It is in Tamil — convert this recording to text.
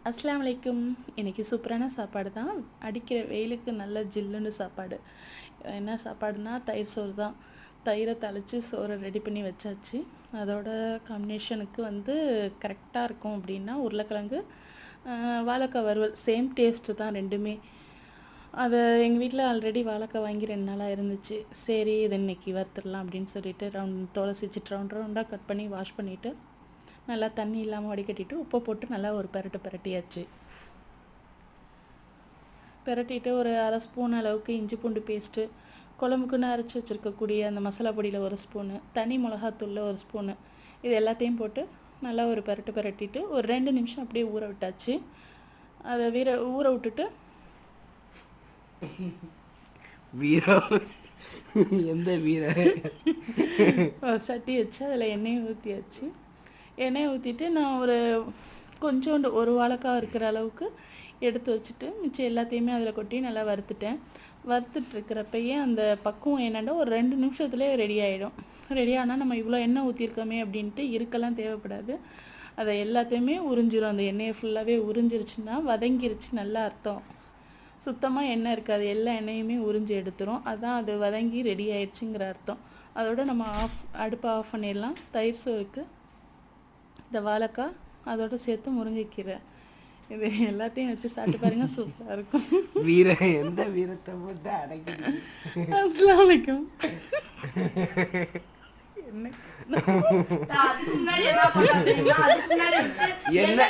அஸ்ஸலாமு அலைக்கும். இன்றைக்கி சூப்பரான சாப்பாடு தான். அடிக்கிற வெயிலுக்கு நல்ல ஜில்லுன்னு சாப்பாடு. என்ன சாப்பாடுனா தயிர் சோறு தான். தயிரை தாளித்து சோறை ரெடி பண்ணி வச்சாச்சு. அதோட காம்பினேஷனுக்கு கரெக்டாக இருக்கும் அப்படின்னா உருளைக்கிழங்கு வாழைக்காய் வறுவல். சேம் டேஸ்ட்டு தான் ரெண்டுமே. அதை எங்கள் வீட்டில் ஆல்ரெடி வாழைக்காய் வாங்கி 2 நாளாக இருந்துச்சு. சரி இதை இன்றைக்கி வறுத்துடலாம் அப்படின்னு சொல்லிட்டு தோலை சீச்சிட்டு ரவுண்டாக கட் பண்ணி வாஷ் பண்ணிவிட்டு நல்லா தண்ணி இல்லாமல் வடிகட்டிட்டு உப்பை போட்டு நல்லா ஒரு பிரட்டியாச்சு. பிரட்டிட்டு ஒரு 1/2 ஸ்பூன் அளவுக்கு இஞ்சி பூண்டு பேஸ்ட்டு, குழம்புக்குன்னு அரைச்சி வச்சுருக்கக்கூடிய அந்த மசாலா பொடியில் 1 ஸ்பூனு, தனி மிளகாத்தூளில் 1 ஸ்பூனு, இது எல்லாத்தையும் போட்டு நல்லா ஒரு பிரட்டிட்டு ஒரு 2 நிமிஷம் அப்படியே ஊற விட்டாச்சு. அதை ஊற விட்டுட்டு எந்த வீர சட்டி வச்சு அதில் எண்ணெயை ஊற்றியாச்சு. எண்ணெயை ஊற்றிட்டு நான் கொஞ்சோண்டு ஒரு வாழைக்காய் இருக்கிற அளவுக்கு எடுத்து வச்சுட்டு மிச்சம் எல்லாத்தையுமே அதில் கொட்டி நல்லா வறுத்துட்டேன். வறுத்துட்ருக்கிறப்பயே அந்த பக்குவம் என்னென்னா ஒரு 2 நிமிஷத்துலேயே ரெடி ஆகிடும். ரெடி ஆனால் நம்ம இவ்வளோ எண்ணெய் ஊற்றிருக்கோமே அப்படின்ட்டு இருக்கலாம் தேவைப்படாது. அதை எல்லாத்தையுமே உறிஞ்சிரும். அந்த எண்ணெயை ஃபுல்லாகவே உறிஞ்சிருச்சுன்னா வதங்கிருச்சு நல்லா அர்த்தம். சுத்தமாக எண்ணெய் இருக்காது, எல்லா எண்ணெயுமே உறிஞ்சி எடுத்துரும். அதான் அது வதங்கி ரெடி ஆயிடுச்சுங்கிற அர்த்தம். அதோட நம்ம அடுப்பை ஆஃப் பண்ணிடலாம். தயிர் சோறுக்கு இந்த வாழைக்காய் அதோடு சேர்த்து முருங்கைக்கீரை இது எல்லாத்தையும் வச்சு சாப்பிட்டு பாருங்க, சூப்பராக இருக்கும். எந்த வீரத்தை போட்டு அடைக்குது. அஸ்ஸலாமு அலைக்கும். என்ன